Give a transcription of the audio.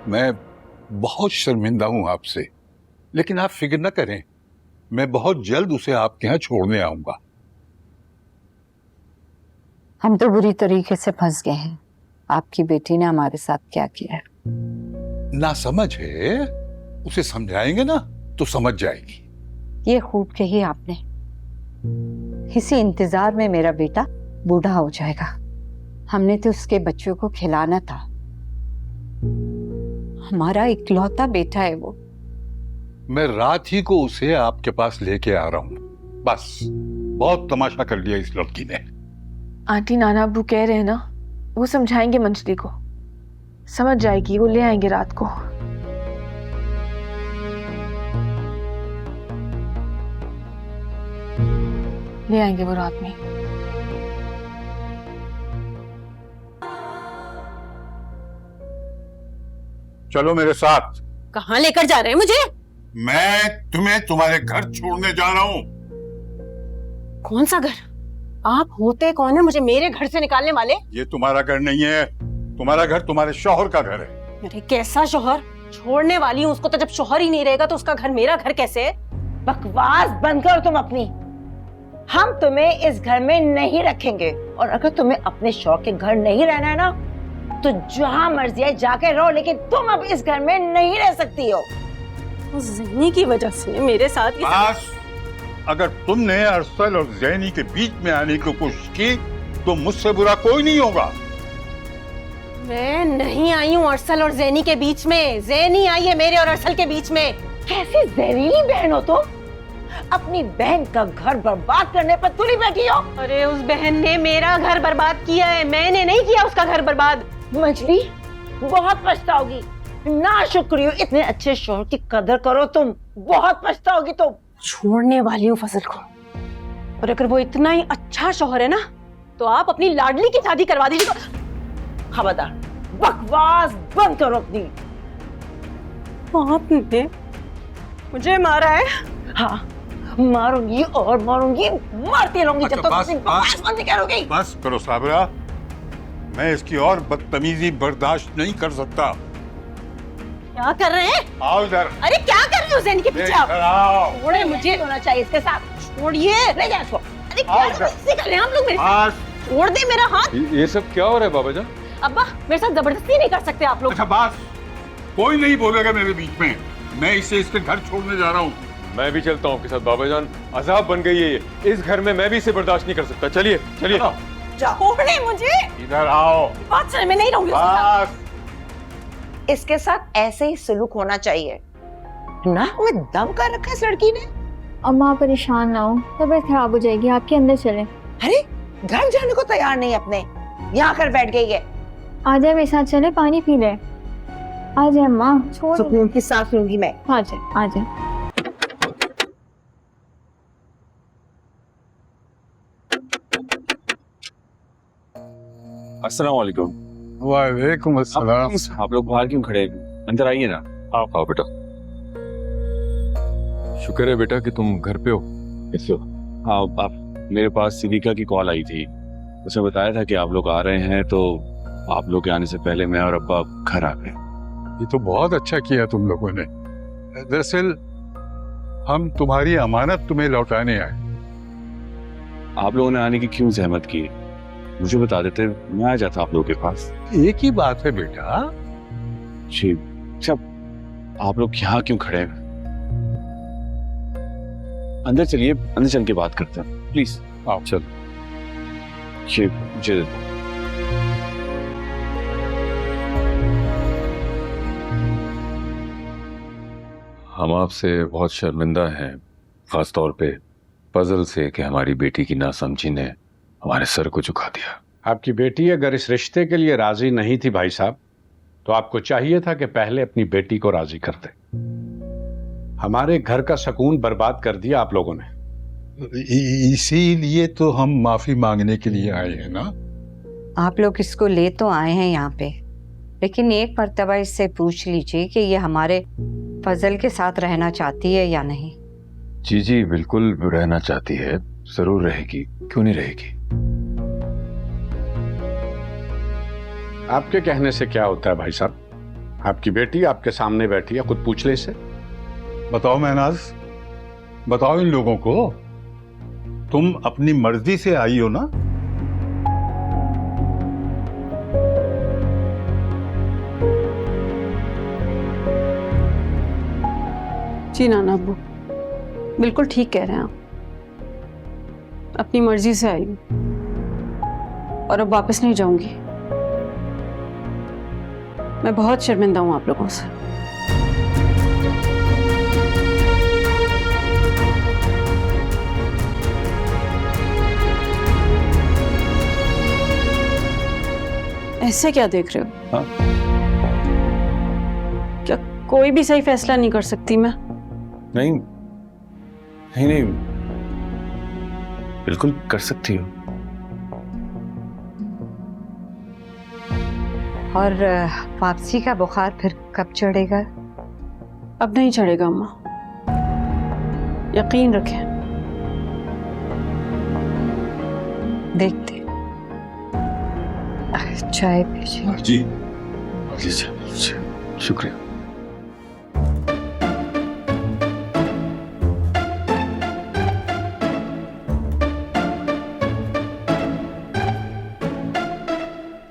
मैं बहुत शर्मिंदा हूं आपसे, लेकिन आप फिक्र न करें, मैं बहुत जल्द उसे आपके यहाँ छोड़ने आऊंगा। हम तो बुरी तरीके से फंस गए हैं। आपकी बेटी ने हमारे साथ क्या किया है। नासमझ है, उसे समझाएंगे ना तो समझ जाएगी। ये खूब कही आपने। इसी इंतजार में मेरा बेटा बूढ़ा हो जाएगा। हमने तो उसके बच्चों को खिलाना था। हमारा इकलौता बेटा है वो। मैं रात ही को उसे आपके पास लेके आ रहा हूं। बस बहुत तमाशा कर लिया इस लड़की ने। आंटी नाना अब्बू कह रहे हैं ना, वो समझाएंगे मंजली को, समझ जाएगी, वो ले आएंगे रात को। ले आएंगे वो रात में। चलो मेरे साथ। कहाँ लेकर जा रहे हैं मुझे? मैं तुम्हें तुम्हारे घर छोड़ने जा रहा हूं। कौन सा घर? आप होते कौन है मुझे मेरे घर से निकालने वाले? ये तुम्हारा घर नहीं है, तुम्हारा घर तुम्हारे शौहर का घर है। अरे कैसा शौहर? छोड़ने वाली हूँ उसको, तो जब शौहर ही नहीं रहेगा तो उसका घर मेरा घर कैसे है? बकवास बंद करो तुम अपनी। हम तुम्हें इस घर में नहीं रखेंगे, और अगर तुम्हें अपने शौक के घर नहीं रहना है ना, तो जहां मर्जी है जाके रहो, लेकिन तुम अब इस घर में नहीं रह सकती हो। उस ज़ैनी की वजह से मेरे साथ ये बस, अगर तुमने अरसल और ज़ैनी के बीच में आने की कोशिश की तो मुझसे बुरा कोई नहीं होगा। मैं नहीं आई हूँ अरसल और ज़ैनी के बीच में। ज़ैनी आई है मेरे और अरसल के बीच में। कैसी जहरीली बहन हो तुम? अपनी बहन का घर बर्बाद करने पर तुली बैठी हो। अरे उस बहन ने मेरा घर बर्बाद किया है, मैंने नहीं किया उसका घर बर्बाद। मंजली बहुत पछताओगी। ना शुक्रिया, इतने अच्छे शौहर की कदर करो तुम, बहुत पछताओगी तुम। छोड़ने वाली हूँ फजल को, और अगर वो इतना ही अच्छा शौहर है ना, तो आप अपनी लाडली की शादी करवा दीजिए। खबरदार, बकवास बंद करो अपनी। आपने मुझे मारा है? हाँ, मारूंगी और मारूंगी, मारती रहूंगी जब तक अपनी बकवास बंद नहीं करोगी। बस करो साबरा, मैं इसकी और बदतमीजी बर्दाश्त नहीं कर सकता। क्या कर रहे हैं? आओ इधर। अरे क्या कर रहे हो ज़ैनी के पीछे आप? छोड़े, मुझे होना चाहिए इसके साथ। छोड़िए। ले जा इसको। अरे क्या कर रहे हैं हम लोग? मेरे साथ छोड़ दे मेरा हाथ। ये सब क्या हो रहा है बाबा जान? अब्बा मेरे साथ जबरदस्ती नहीं कर सकते आप लोग। अच्छा बस, कोई नहीं बोलेगा मेरे बीच में। मैं इसे इसके घर छोड़ने जा रहा हूँ। मैं भी चलता हूँ आपके साथ बाबा जान। अजाब बन गई है ये। इस घर में मैं भी इसे बर्दाश्त नहीं कर सकता। चलिए चलिए। छोड़े मुझे। इधर आओ। बात सुने, मैं नहीं रहूंगी उसके साथ। बस, इसके साथ ऐसे ही सलूक होना चाहिए। नाक में दम कर रखा है इस लड़की ने। अम्मा परेशान ना हो, तबीयत खराब हो जाएगी, आपके अंदर चले। अरे घर जाने को तैयार नहीं अपने, यहाँ कर बैठ गई है। आ जाए मेरे साथ, चले पानी पी ले। आ जाए अम्मा, छोड़। सुकून की सांस लूंगी मैं। आ जाए आ जाए। अस्सलाम वालेकुम। वालेकुम अस्सलाम। आप लोग बाहर क्यों खड़े हैं? अंदर आइए ना। आओ बेटा। शुक्र है बेटा कि तुम घर पे हो। कैसे हो? हाँ, आप मेरे पास सिविका की कॉल आई थी। उसने बताया था कि आप लोग आ रहे हैं, तो आप लोग के आने से पहले मैं और अब्बा घर आ गए। ये तो बहुत अच्छा किया तुम लोगों ने। दरअसल हम तुम्हारी अमानत तुम्हें लौटाने आए। आप लोगों ने आने की क्यों जहमत की? मुझे बता देते, मैं आ जाता आप लोगों के पास। एक ही बात है बेटा। जी। अच्छा, आप लोग यहाँ क्यों खड़े हैं? अंदर चलिए, अंदर चल के बात करते हैं प्लीज। आओ चल। ये मुझे दे दो। हम आपसे बहुत शर्मिंदा हैं, खास तौर पे फजल से कि हमारी बेटी की नासमझी ने हमारे सर को झुका दिया। आपकी बेटी अगर इस रिश्ते के लिए राजी नहीं थी भाई साहब, तो आपको चाहिए था कि पहले अपनी बेटी को राजी कर दे। हमारे घर का सुकून बर्बाद कर दिया आप लोगों ने। इसीलिए तो हम माफी मांगने के लिए आए हैं ना। आप लोग इसको ले तो आए हैं यहाँ पे, लेकिन एक मर्तबा इससे पूछ लीजिए कि ये हमारे फजल के साथ रहना चाहती है या नहीं। जी जी बिल्कुल रहना चाहती है, जरूर रहेगी, क्यों नहीं रहेगी। आपके कहने से क्या होता है भाई साहब? आपकी बेटी आपके सामने बैठी है, खुद पूछ ले इसे। बताओ महनाज, बताओ इन लोगों को, तुम अपनी मर्जी से आई हो ना? जी नाना अब्बू, बिल्कुल ठीक कह रहे हैं आप। अपनी मर्जी से आई हूँ और अब वापस नहीं जाऊंगी। मैं बहुत शर्मिंदा हूँ आप लोगों से। ऐसे क्या देख रहे हो? हाँ? क्या कोई भी सही फैसला नहीं कर सकती मैं? नहीं नहीं नहीं, बिल्कुल कर सकती हो। और वापसी का बुखार फिर कब चढ़ेगा? अब नहीं चढ़ेगा अम्मा, यकीन रखें। देखते। चाय पीजिए। जी, शुक्रिया।